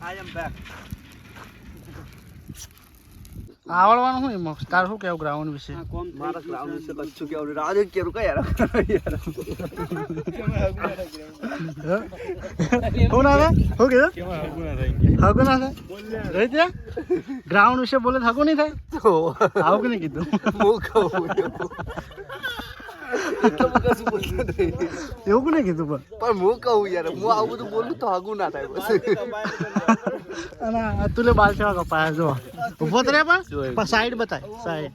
આઈ એમ back. આવડવાનું શું એમાં તાર શું કેવું ગ્રાઉન્ડ વિશે મારા ગ્રાઉન્ડ વિશે કચ્છું કેવું રાજે કેરું કઈ યાર શું ના થાય શું કીધું હગું ના થાય રહી ત્યાં ગ્રાઉન્ડ વિશે બોલે હગું નહીં થાય આવું કે નહીં કીધું હું કહું એવું કે નહીં કીધું પણ હું કહું યાર હું આવું બધું બોલું તો હગું ના થાય બસ અને તુલે બાલ કેવા કપાયા જો ઉભો તો રે પણ સાઈડ બતાય સાઈડ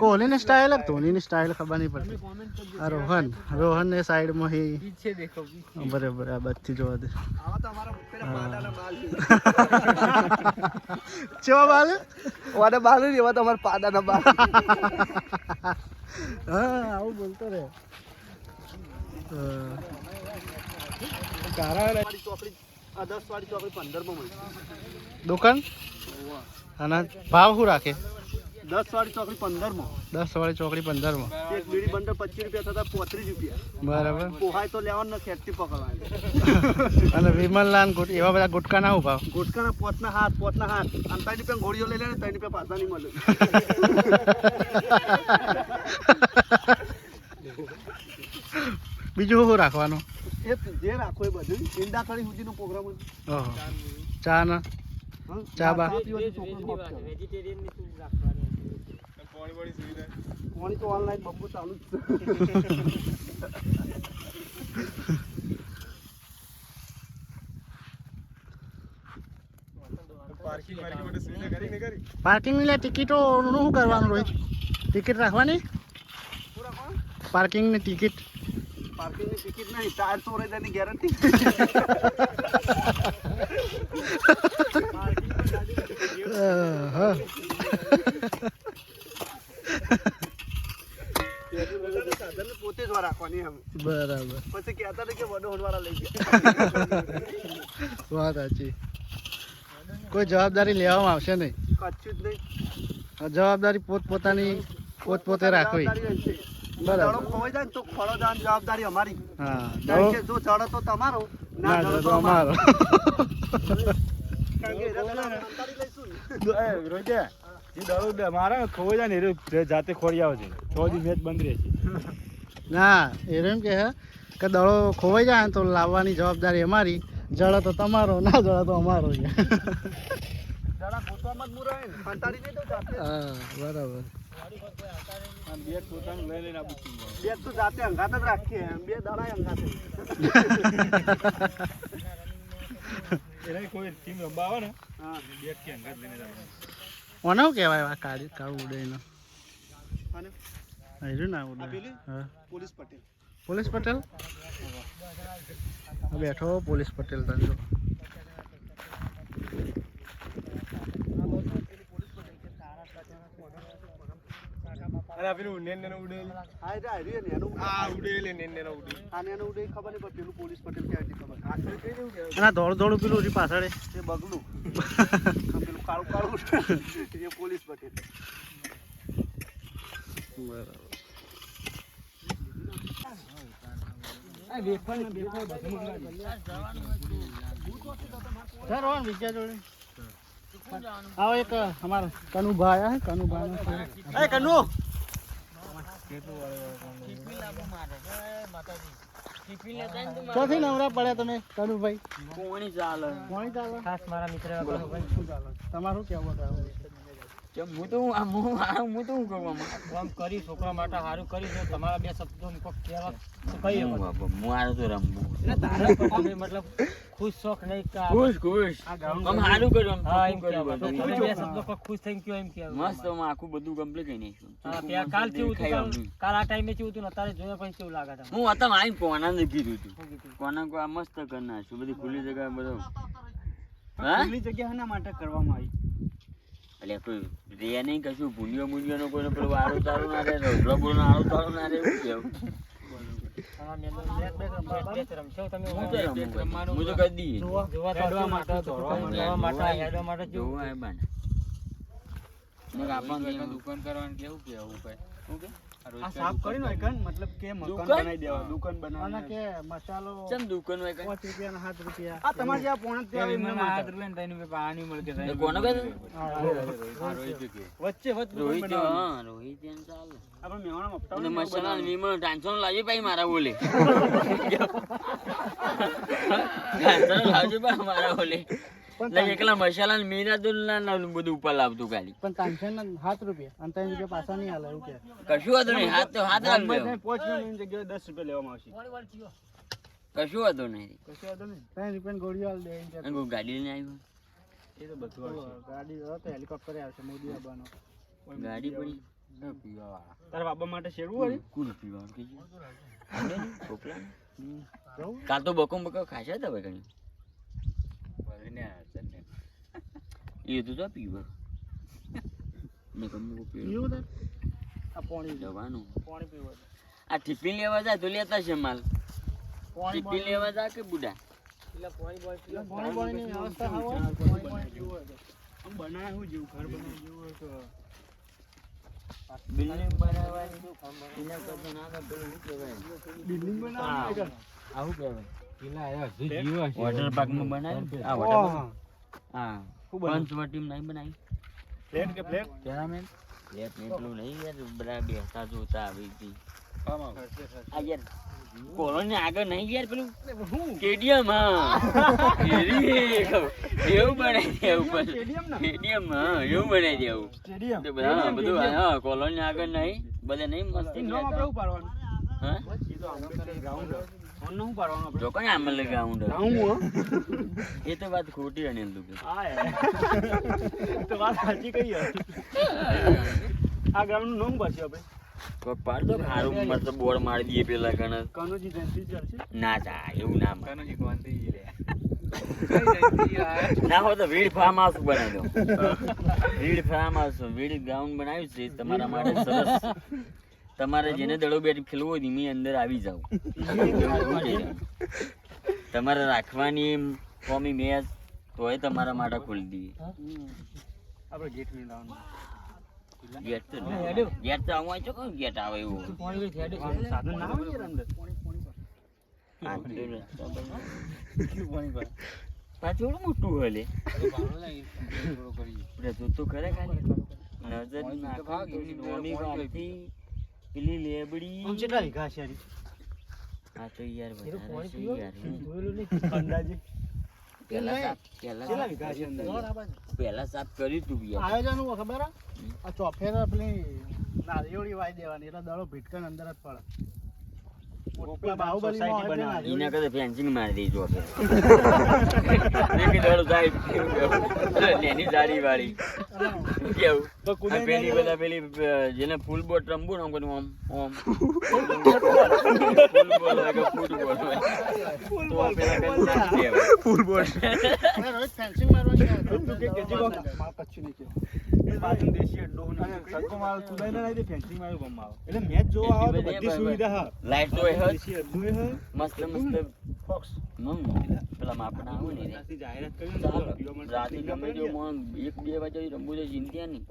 કોહલીની સ્ટાઇલ ધોનીની સ્ટાઇલ ખબર નહીં પડતી આ રોહન ને સાઈડમાં હી બરાબર આ બધી જોવા દે કેવા બાલ વાડા બાલ ને એવા તમારા પાડાના બાલ હા આવું બોલતો રે ચોકડી 10 વાળી ચોકડી 15 માં મળે દુકાન અને ભાવ શું રાખે 10 વાળી ચોકડી 15 માં 10 વાળી ચોકડી 15 માં એક બીડી બંડલ 25 રૂપિયા થતા 35 રૂપિયા બરાબર પોહાય તો લેવાનું ને ખેતી પકડવાનું અને વિમલલાલ એવા બધા ગુટકા ના ભાવ ગુટકાના પોતના હાથ અને 3 રૂપિયા ઘોડીઓ લઈ લે ને 3 રૂપિયા પાછા નહીં મળે બીજું શું રાખવાનું એ જે રાખો એ બધું ઈંડા કળી સુધીનો પ્રોગ્રામ ઓહો ચા ના ચા બા પાણી તો ઓનલાઈન બબ્બુ ચાલુ જ પાર્કિંગ ની ટિકિટો નું શું કરવાનું રોહિત ટિકિટ રાખવાની પાર્કિંગ ની ટિકિટ પાર્કિંગની ટિકિટ નહીં ટાયર ચોરાઈ જાય ગેરંટી પોતે જ રાખવાની એમ બરાબર પછી કહેતા ને કે વડો હોનવાળા લઈ ગયા વાત સાચી કોઈ જવાબદારી લેવામાં આવશે નહીં કચ્છું જ નહીં જવાબદારી પોતે રાખવી દડો ખોવાઈ જાય ને તો ખડો જવાની જવાબદારી અમારી હા કારણ કે જો ચડો તો તમારો ના ચડો તો અમારો જાતે ખોરી આવે છે 6 દી મેચ બંધ રહે છે ના એમ કે હે કે દડો ખોવાઈ જાય ને તો લાવવાની જવાબદારી અમારી જડો તો તમારો ના જડો તો અમારો દડા ગોતવામાં જ મુરાય ને કંટાળી નહીં તો જાતે હા બરાબર બેગ પોતાનું લઈ લઈને આવું બે તો જાતે અંગાત જ રાખીએ બે દડા અંગાત એને કોઈ ટીમ રમવા આવે ને હા બેગ કે અંગાત લઈને જવાનું ઓનો કહેવાય આ કાળું ઉડે એનો અને આવ્યું ના આ ઉડે પેલી હા પોલીસ પટેલ પોલીસ પટેલ બેઠો પોલીસ પટેલ તને અરે પેલું નેન નેનો ઉડેલ હા એટલે આવ્યું ને એનું આ ઉડેલ નેન નેનો ઉડેલ આને એનું ઉડે ખબર નહીં પણ પેલું પોલીસ પટેલ ક્યાં હતી ખબર આ કઈ કેવું કે અને દોડ પેલું છે પાછળ એ બગલું પેલું કાળું એ પોલીસ પટેલ બરાબર આવો એક અમારા કનુભાઈ આયા કનુભાઈ કનુ ચોથી નવરા પડ્યા તમે કનુભાઈ કોણી ચાલે ખાસ મારા મિત્ર તમારું કેવું હતું હું તો કરું કામ કરી છોકરા માટે સારું કરી દો તમારા બે શબ્દો કહેવા તો કહીએ હું આ તો રમવું તમે મતલબ ખુશ શોખ નહીં ખુશ આમ સારું કર્યું હા એમ કર્યું તમે બે શબ્દો ખુશ થઈ ગયો એમ કહેવું મસ્ત આખું બધું કમ્પ્લીટ કરી નાખ્યું હા ત્યાં કાલ કેવું હતું કાલ આ ટાઈમે કેવું હતું અત્યારે જોયા પછી કેવું લાગે હું હતા આઈને કોના ને કીધું હતું કોના કો આ મસ્ત કરી નાખ્યું બધી ખુલ્લી જગ્યા બધો હા ખુલ્લી જગ્યા એના માટે કરવામાં આવી એટલે કોઈ રે નહીં કશું ભૂલ્યો મૂલ્યો કોઈ પેલું આડું તારું ના રે રોટલો બોલો આડું તારું ના રે એવું કેવું હું તો કરી દઈએ જોવા માટે જોવા દુકાન કરવાનું કેવું કેવું કઈ આ સાફ કરીને હોય કન મતલબ કે મકાન દુકાન? બનાવી દેવા દુકાન અને બનાવી કે મસાલો ચમ દુકાન હોય કઈ? 5 રૂપિયા ને 7 રૂપિયા આ તમારે જ્યાં પોણા ત્યાં એમને માતા. એ કોનો કહે? વચ્ચે વચ્ચે રોહિત દુકાન જો, બનાવવાની. હા, રોહિત એમ ચાલે. આપણે મહેમાનો મફતા અને મસાલા વીમો ટાંચો લાવજો ભાઈ મારા બોલે. ટાંચો લાવજો ભાઈ મારા બોલે. એટલે એકલા મસાલા ને મીરા તો ના બધું ઉપર લાવતું ખાલી. પણ ટેન્શન ના 7 રૂપિયા અને 3 રૂપિયા પાછા નહીં આલે એવું કે કશું હતું નહીં, હાથ તો હાથ રાખજો. ગામમાં 5 મિનિટની જગ્યાએ 10 રૂપિયા લેવામાં આવશે. કશું હતું નહીં. કશું વાંધો નહીં. 3 રૂપિયાની ગોળીઓ આલ દે એમ કે અને કોઈ ગાડી લઈને આવ્યો. એ તો બધું આવશે. ગાડી તો હેલિકોપ્ટર આવશે મોદી આવવાનો ગાડી પડી. તારા બાબા માટે શેરવું હોય કોણ પીવાનું કીધું? છોકરા. કાલ તો બકો બકો ખાશા હતા ભાઈ ઘણી. એ તો તો પીવો. મેં કહ્યું પીવું. પીવું તો આ પાણી જવાનું. પાણી પીવું આ ટિફિન લેવા જાય તો લેતા છે માલ. પાણી ટિફિન લેવા જાય કે બુડા? પાણીની વ્યવસ્થા હોય પાણી પીવું હોય તો. આમ બનાવ્યું જેવું ઘર બનાવ્યું જેવું હોય તો બિલ્ડિંગ બનાવવાની એના કરતા ના તો પેલું શું કહેવાય? બિલ્ડિંગ બનાવવાનું આવું કહેવાય. વોટર પાર્કમાં બનાવ્યું ને? આ વોટર પાર્ક. હા. પંચવટીમાં નહીં બનાવી? ફ્લેટ કે ફ્લેટ ટેનામેન્ટ? ફ્લેટ ને એટલું નહીં યાર, બધા બેસતા જોતા આવી હતી. આ યાર કોલોની આગળ નહીં યાર પેલું સ્ટેડિયમ. હા એવું બનાવી દેવું પણ સ્ટેડિયમ. હા એવું બનાવી દેવું. સ્ટેડિયમ તો બધા બધું હા કોલોની આગળ નહીં બધા નહીં મસ્તી નામ આપણે શું પાડવાનું હા એ તો આંબેડકર ગ્રાઉન્ડ ફોન નું પાડવાનું આપણે જો કોને આમ લગાઉન્ડ એ તો વાત ખોટી અનિલ તું કે હા યાર તો વાત સાચી કઈ યાર આ ગ્રાઉન્ડ નું નામ પાછું આપણે કોઈ પાડ દો હારું મસ્ત બોર્ડ મારી દઈએ પેલા કણ કનોજી જયંતિ ચાલશે ના જા એવું ના માર. કનોજી કોંતી લે ના હોય તો વીડ ફાર્મ હાઉસ બનાવી દો. Weed farm house weed ground બનાવ્યું છે તમારા માટે સરસ. તમારે જેને દડો બેટ ખેલવો હોય એની અંદર આવી જાવ. તમારે રાખવાની કોમી મેચ તોય તમારા માટે ખોલી દઈએ. આપણે ગેટ ની લાવવાનું ગેટ તો ગેટ તો આવું છો કોણ ગેટ આવે એવું સાધન ના આવે યાર અંદર આ તો રસ્તા પર. કેટલું પાણી ભરે પાછું ઓલું મોટું હલે બધું તો ખરે ખાલી નજર નાખો તો નોની વાળતી પેલી લેબડી. આમ કેટલા વીઘા છે યાર આ તો યાર વધારે છે યાર. અંદાજે પહેલા કેટલા સાફ વીઘા છે અંદર પહેલા સાફ કર્યું તું યાર. આયોજન હું ખબર હે? આ ચોફેર પેલી નારિયોળી વાઈ દેવાની એટલે દડો ભીટકન અંદર જ પડે. પેલા બાહુબલીમાં હોય પેલી નારિયોળી. એના કરતા ફેન્સિંગ મારી દેજો આપણે. દડો જાય એની જાળી વાળી કેવું તો કુદાઈ આ પેલી જાય. બધા પેલી જેને ફૂલ બોટ રમવું ને આમ કરીને ઓમ ઓમ ફૂલ બોલ હોય કે ફૂટબોલ હોય તો આ પેલા કરીને નાખી દેવાય. અરે રોહિત ફેન્સિંગ મારવાની છે. તું કે કેજી કોક માર કચ્છું નહીં કે એ બાજુ દેશી અડ્ડો ને સડકો માર કુદાઈ ના દે ફેન્સિંગ મારું ગમ આવે એટલે મેચ જોવા આવે તો બધી સુવિધા હા લાઈટ તો હોય જ. દેશી અડ્ડો હે મસ્ત મસ્ત ફોક્સ પેલા માપના આવે ને રે. રાતની જાહેરાત કરી ચાલો, રાતે ગમે તેવું મોણ 1-2 વાગે રમવું તો ચિંતા નહીં.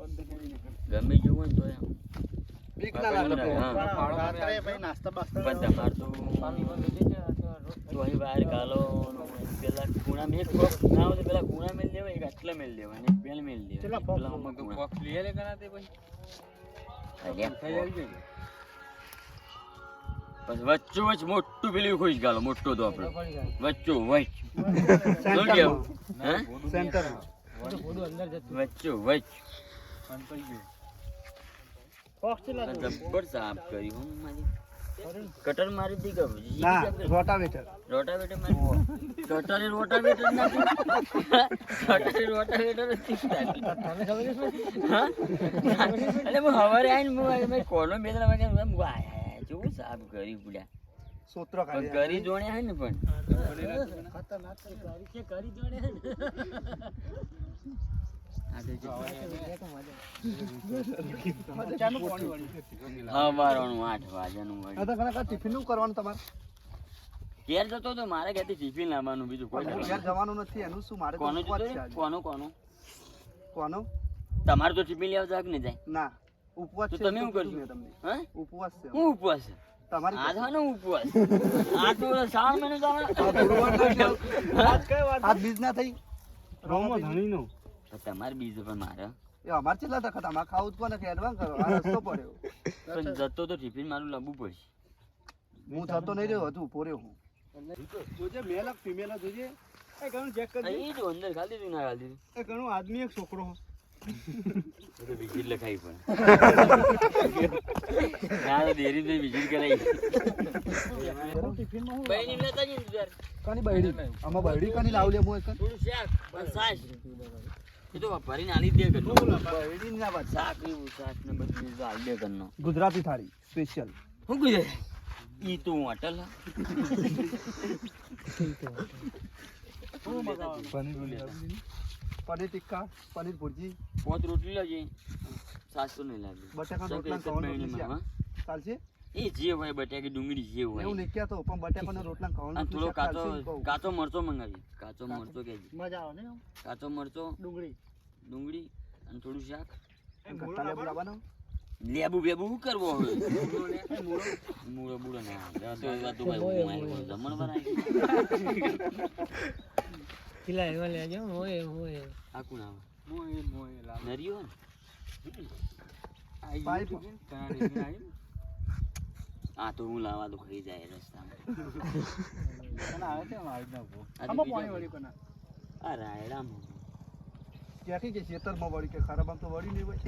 ગમે જેવું હોય ને તો એમ. બીક ના લાગે હા. રાત્રે ભાઈ નાસ્તા બાસ્તા પણ તમાર તો અહીં બહાર ગાલો પેલા ખૂણામાં એક બોક્સ ના હોય તો પેલા ખૂણા મેલ દેવાય એક આટલા મેલ દેવાય ને એક પેલ મેલ દેવાય કેટલા પેલા આમાં ખૂણા. પછી વચ્ચો વચ્ચ મોટું પેલું ખોઈ ગાલો મોટો તો આપણે વચ્ચો વચ શું કેવું હા સેન્ટર વચ્ચો વચ ફોક્સ ચલા જબ્બર સાફ કરી હું મારી કટર મારી દી ગયો ના રોટાવેટર રોટાવેટર મારી કટરે રોટાવેટર નાખી કટરે રોટાવેટર જ નાખી. હા એટલે હું હવારે આવીને મેં કોનો બેદરા વાગે જોવું સાફ કરી પૂડ્યા સૂત્ર પણ કરી જોણે હે ને પણ ખતરનાક છે. કરી જોણે હે ને આ તો જો ચાનું પાણી વાળી હવારનું 8 વાગ્યાનું આ વળી તો ઘણા ટિફિન નું કરવાનું તમારે ઘેર જતો તો મારે ઘેરથી ટિફિન લાવવાનું બીજું કોઈ ઘેર નહીં. જવાનું નથી એનું શું મારે તો કોનું ઉપવાસ જોતું છે રે? આજે. કોનું કોનું કોનું તમારે તો ટિફિન લેવા જાય કે નહીં જાય ના ઉપવાસ તો છે તમે તો શું કીધું કરશો? મેં તમને. હે? ઉપવાસ છે હું ઉપવાસ છે તમારી આ તો ઉપવાસ આ તો શ્રાવણ મહિનો તો હાથ બીજ ના થઈ રોમો ધણીનો. તો તમારે બીજું પણ મારે એ અમાર ચેટલા તખત અમાર ખાવું જ કોને કે એડવાન્સ કરો આ રસ્તો પડ્યો પણ જતો તો ટિફિન મારું લાવવું પડશે હું થતો નહીં રહ્યો હજુ ઉભો રહ્યો હું જોજે મેલ ફિમેલ જોજે એ ઘણું ચેક કરજે એ જો અંદર ખાલી દીધું ના ખાલી દીધું એ ઘણું આદમી એક છોકરો એ તો વિઝિટ લખાઈ પણ ના તો દેરી તો વિઝિટ કરાઈ બહેની લેતા જઈએ યાર કાની બૈડી આમાં બૈડી કાની લાવ લે હું એક થોડું શાક અને છાશ એ તો ભરીને આલી દે કરનો બૈડી ના વાત શાક એવું છાશ ને બધું તો આલી દે કરનો ગુજરાતી થાળી સ્પેશિયલ હું કીધું ઈ તો હું હોટલ પનીર ટિક્કા પનીર ભુરજી પોત રોટલી લાવજે છાશ તો નહીં લાવી બટાકાના રોટલા ખાવાનું ચાલશે એ જે હોય બટાકી ડુંગળી જે હોય એવું નહીં કહેતો પણ બટાકાના રોટલા અને ખાવાનું થોડો કાચો મરચો મંગાવી કાચો મરચો કેજી મજા આવે ને કાચો મરચો ડુંગળી અને થોડું શાક ગટ્ટા લેબુ લાવવાનો લેબુ બેબુ શું કરવો હવે મૂળો બૂળો ના તો એ વાત તો ભાઈ હું જમણ બનાવી કિલા એવા લેજો હોય આ કોણ આવે નરિયો ને પાઇપ આ તો હું લાવવા તો ખાઈ જાય રસ્તામાં આમાં પાણી વળી કોના આ રાયડામાં ક્યાંથી કે ખેતરમાં વળી કે ખરાબ આમ તો વળી નહીં હોય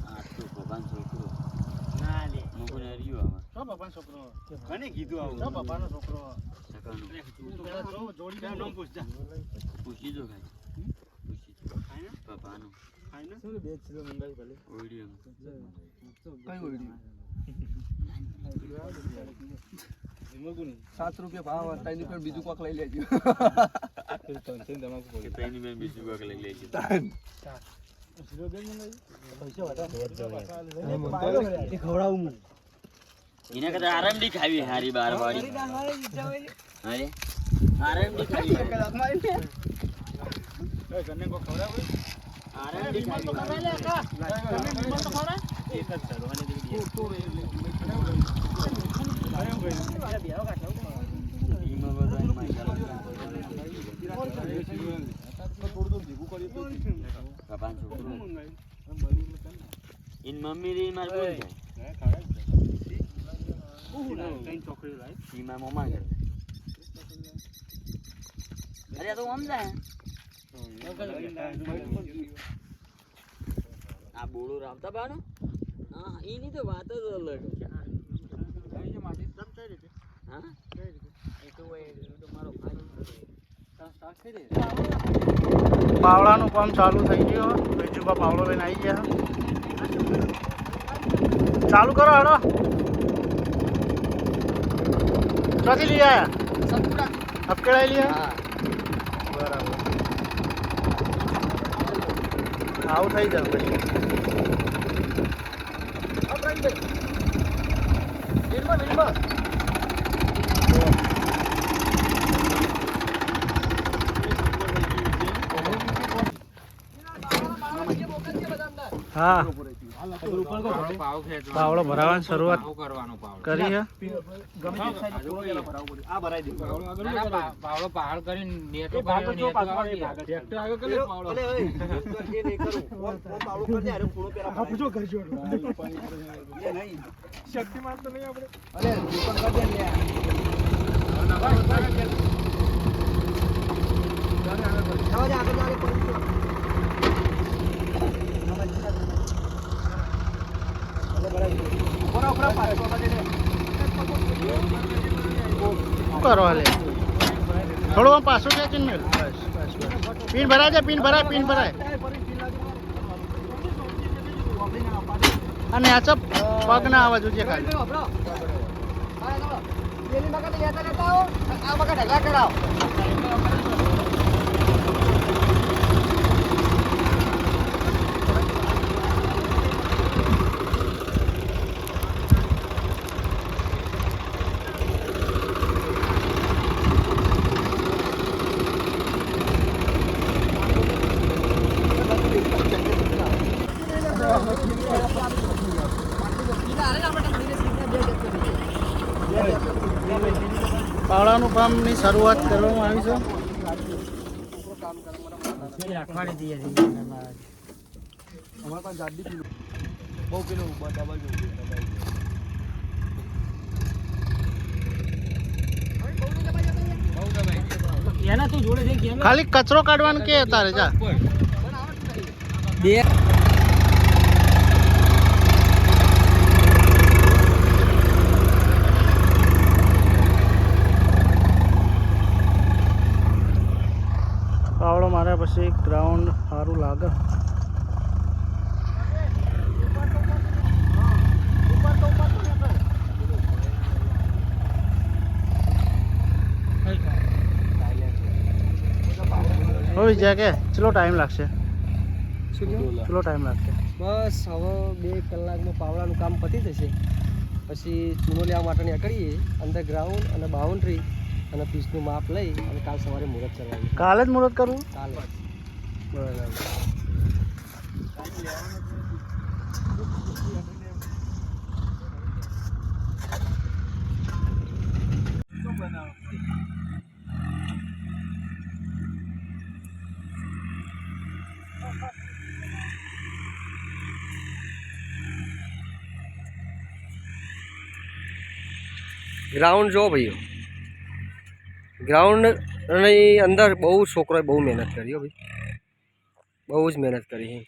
આ તો ભગવાન છોકરો ના લે મૂકો નરિયો આવે સો બાપાનો છોકરો કને કીધું આવું? સો બાપાનો છોકરો સકાનું જોડી નામ પૂછતા પૂછી દો ખાઈ પૂછી દો પપ્પાનું બે કિલો મંગાવી ભલે ઓડિયો કઈ વળી 7 રૂપિયા ભાવ હતા એની પર બીજું કોક લઈ લેજો કે તેની મેં બીજું કોક લઈ લેજો એના કરતા આરામથી ખાવી હારી બાર વાળી અરે આરામથી ખાવી આરામથી ઇન મમ્મી રી માર બોલ જાય સીમા મમ્મા કરે અરે આ તો આમ જાય આ બોળો રાવતા બાનો હા એની તો વાત જ અલગ હા એ તો મારો પાવડાનું કામ ચાલુ થઈ ગયું બીજું પાવડો લઈને આવી ગયા ચાલુ કરો હાડો ક્યાંથી લઈ આયા અપકેળાઈ લઈ આયા બરાબર આવું થઈ જાય પછી હા પાવડો ભરાવાની શરૂઆત કરી છે આ ભરાઈ દે પાવડો પહાડ કરીને નેટો પાવડો કર્યો, નેટો પાછો આવી. ટ્રેક્ટર આગળ કર્યો પાવડો. શક્તિમાન તો નહીં આપણે અરે દુકાન કરી દે શું કરવા લે થોડું આમ પાછું ખેંચી ને પીન ભરાય છે પીન ભરાય અને આ ચપ પગ ના આવવા જોઈએ ખાલી કામની શરૂઆત કરવામાં આવી છે. અઠવાડિયે દઈએ અમારે પાસે જાડી પીલું બહુ પેલું ડબલ જેવું એના તું જોડે જઈ કેમ ખાલી કચરો કાઢવાનો કે તારે જા. બે પાવડો માર્યા પછી ગ્રાઉન્ડ સારું લાગે. હવે જાય કે ચલો ટાઈમ લાગશે. ચલો ટાઈમ લાગશે. બસ હવે 2 કલાકમાં પાવડાનું કામ પતી જશે. પછી ચૂનો લેવા માટે નીકળીએ. અંદર ગ્રાઉન્ડ અને બાઉન્ડ્રી અને પીચનું માપ લઈ અને કાલ સવારે મુહૂર્ત કરવાનું. કાલે જ મુહૂર્ત કરવું. કાલે બરાબર. ગ્રાઉન્ડ જો ભાઈઓ, ગ્રાઉન્ડની અંદર બહુ છોકરોએ બહુ મહેનત કરી હો ભાઈ, બહુ જ મહેનત કરી છે.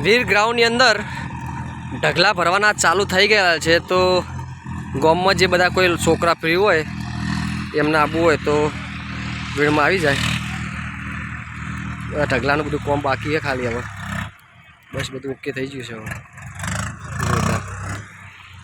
વીર ગ્રાઉન્ડની અંદર ઢગલા ભરવાના ચાલુ થઈ ગયા છે. તો ગામમાં જે બધા કોઈ છોકરા ફ્રી હોય એમને આવવું હોય તો વીરમાં આવી જાય. ઢગલાનું બધું કોમ બાકી છે ખાલી. હવે બસ બધું ઓકે થઈ ગયું છે હવે.